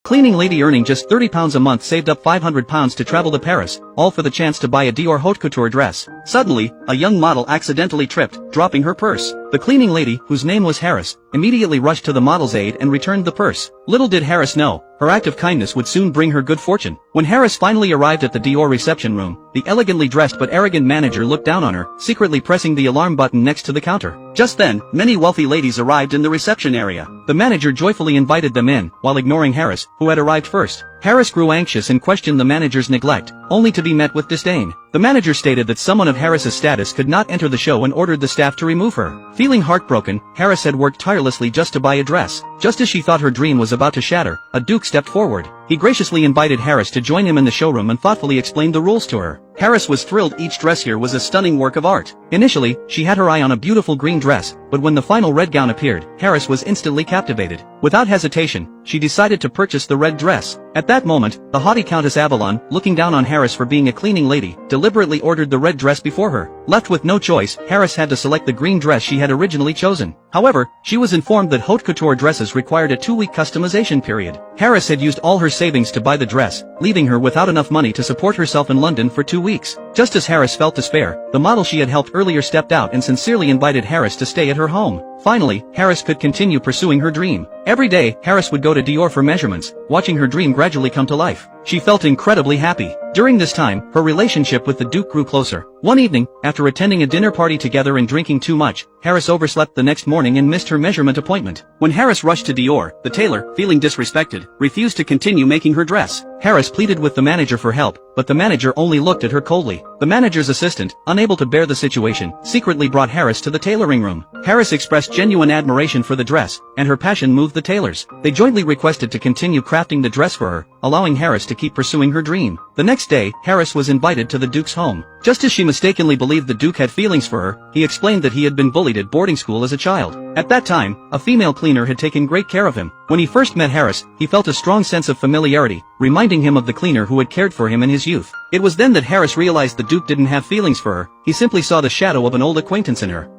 Cleaning lady earning just £30 a month saved up £500 to travel to Paris, all for the chance to buy a Dior haute couture dress. Suddenly, a young model accidentally tripped, dropping her purse. The cleaning lady, whose name was Harris, immediately rushed to the model's aid and returned the purse. Little did Harris know, her act of kindness would soon bring her good fortune. When Harris finally arrived at the Dior reception room, the elegantly dressed but arrogant manager looked down on her, secretly pressing the alarm button next to the counter. Just then, many wealthy ladies arrived in the reception area. The manager joyfully invited them in, while ignoring Harris, who had arrived first. Harris grew anxious and questioned the manager's neglect, only to be met with disdain. The manager stated that someone of Harris's status could not enter the show and ordered the staff to remove her. Feeling heartbroken, Harris had worked tirelessly just to buy a dress. Just as she thought her dream was about to shatter, a duke stepped forward. He graciously invited Harris to join him in the showroom and thoughtfully explained the rules to her. Harris was thrilled. Each dress here was a stunning work of art. Initially, she had her eye on a beautiful green dress, but when the final red gown appeared, Harris was instantly captivated. Without hesitation, she decided to purchase the red dress. At that moment, the haughty Countess Avalon, looking down on Harris for being a cleaning lady, deliberately ordered the red dress before her. Left with no choice, Harris had to select the green dress she had originally chosen. However, she was informed that haute couture dresses required a 2-week customization period. Harris had used all her savings to buy the dress, leaving her without enough money to support herself in London for 2 weeks. Just as Harris felt despair, the model she had helped earlier stepped out and sincerely invited Harris to stay at her home. Finally, Harris could continue pursuing her dream. Every day, Harris would go to Dior for measurements, watching her dream gradually come to life. She felt incredibly happy. During this time, her relationship with the Duke grew closer. One evening, after attending a dinner party together and drinking too much, Harris overslept the next morning and missed her measurement appointment. When Harris rushed to Dior, the tailor, feeling disrespected, refused to continue making her dress. Harris pleaded with the manager for help, but the manager only looked at her coldly. The manager's assistant, unable to bear the situation, secretly brought Harris to the tailoring room. Harris expressed genuine admiration for the dress, and her passion moved the tailors. They jointly requested to continue crafting the dress for her, allowing Harris to keep pursuing her dream. The next day, Harris was invited to the Duke's home. Just as she mistakenly believed the Duke had feelings for her, he explained that he had been bullied at boarding school as a child. At that time, a female cleaner had taken great care of him. When he first met Harris, he felt a strong sense of familiarity, reminding him of the cleaner who had cared for him in his youth. It was then that Harris realized the Duke didn't have feelings for her, he simply saw the shadow of an old acquaintance in her.